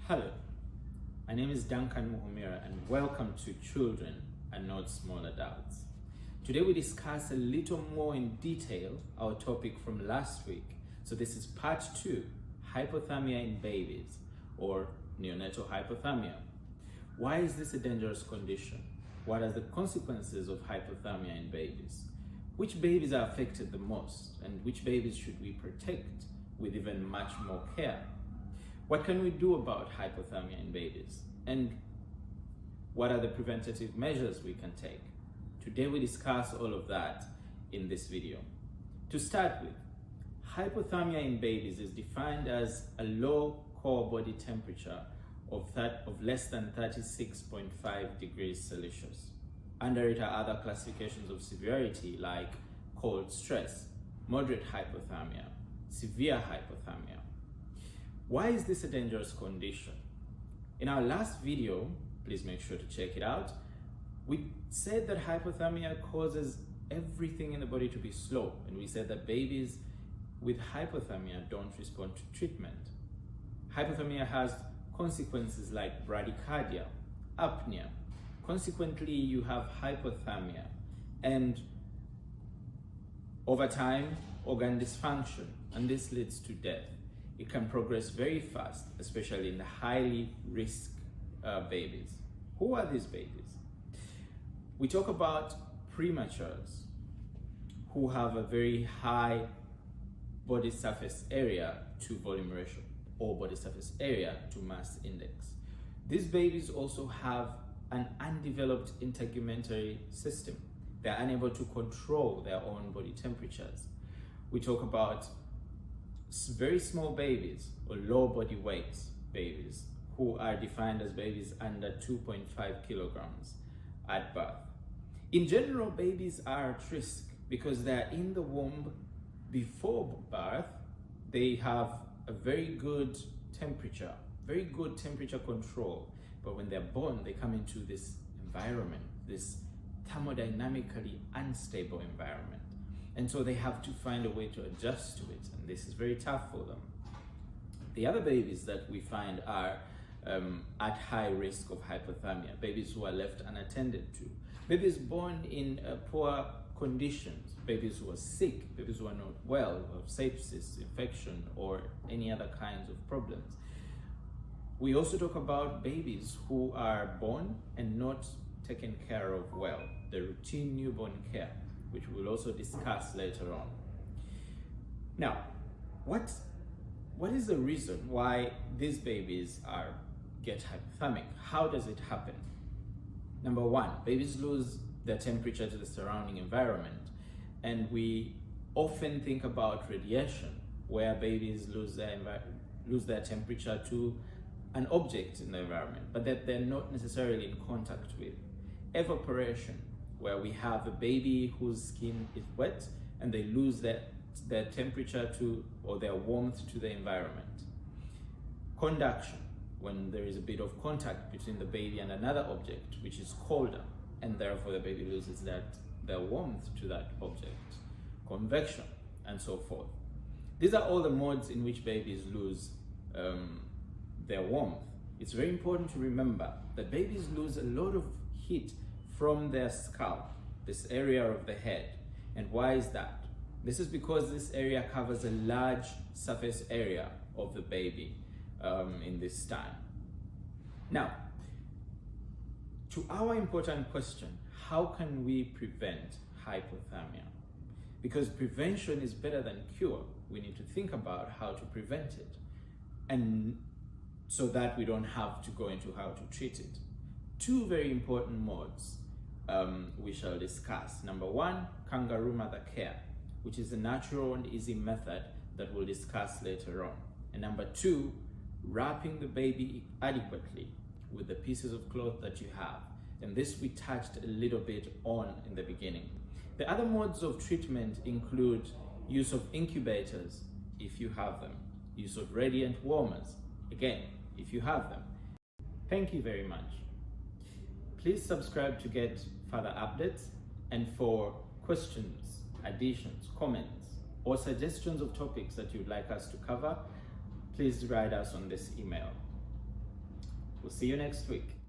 Hello, my name is Duncan Muhumira and welcome to Children and Not Small Adults. Today we discuss a little more in detail our topic from last week. So this is part 2, hypothermia in babies or neonatal hypothermia. Why is this a dangerous condition? What are the consequences of hypothermia in babies? Which babies are affected the most and which babies should we protect with even much more care? What can we do about hypothermia in babies? And what are the preventative measures we can take? Today we discuss all of that in this video. To start with, hypothermia in babies is defined as a low core body temperature of less than 36.5 degrees Celsius. Under it are other classifications of severity like cold stress, moderate hypothermia, severe hypothermia. Why is this a dangerous condition? In our last video, please make sure to check it out, we said that hypothermia causes everything in the body to be slow, and we said that babies with hypothermia don't respond to treatment. Hypothermia has consequences like bradycardia, apnea. Consequently, you have hypothermia, and over time, organ dysfunction, and this leads to death. It can progress very fast, especially in the highly risk babies. Who are these babies? We talk about prematures who have a very high body surface area to volume ratio or body surface area to mass index. These babies also have an undeveloped integumentary system. They're unable to control their own body temperatures. We talk about very small babies or low body weight babies who are defined as babies under 2.5 kilograms at birth. In general, babies are at risk because they're in the womb before birth. They have a very good temperature control. But when they're born, they come into this environment, this thermodynamically unstable environment. And so they have to find a way to adjust to it, and this is very tough for them. The other babies that we find are at high risk of hypothermia, babies who are left unattended to, babies born in poor conditions, babies who are sick, babies who are not well, who have sepsis, infection, or any other kinds of problems. We also talk about babies who are born and not taken care of well, the routine newborn care, which we'll also discuss later on. Now, what is the reason why these babies get hypothermic? How does it happen? Number one, babies lose their temperature to the surrounding environment, and we often think about radiation, where babies lose their temperature to an object in the environment, but that they're not necessarily in contact with. Evaporation, where we have a baby whose skin is wet and they lose their temperature or their warmth to the environment. Conduction, when there is a bit of contact between the baby and another object which is colder, and therefore the baby loses their warmth to that object. Convection, and so forth. These are all the modes in which babies lose their warmth. It's very important to remember that babies lose a lot of heat from their scalp, this area of the head. And why is that? This is because this area covers a large surface area of the baby in this time. Now, to our important question, how can we prevent hypothermia? Because prevention is better than cure. We need to think about how to prevent it, and so that we don't have to go into how to treat it. Two very important modes we shall discuss. Number one, kangaroo mother care, which is a natural and easy method that we'll discuss later on. And number two, wrapping the baby adequately with the pieces of cloth that you have. And this we touched a little bit on in the beginning. The other modes of treatment include use of incubators, if you have them, use of radiant warmers, again, if you have them. Thank you very much. Please subscribe to get further updates, and for questions, additions, comments, or suggestions of topics that you'd like us to cover, please write us on this email. We'll see you next week.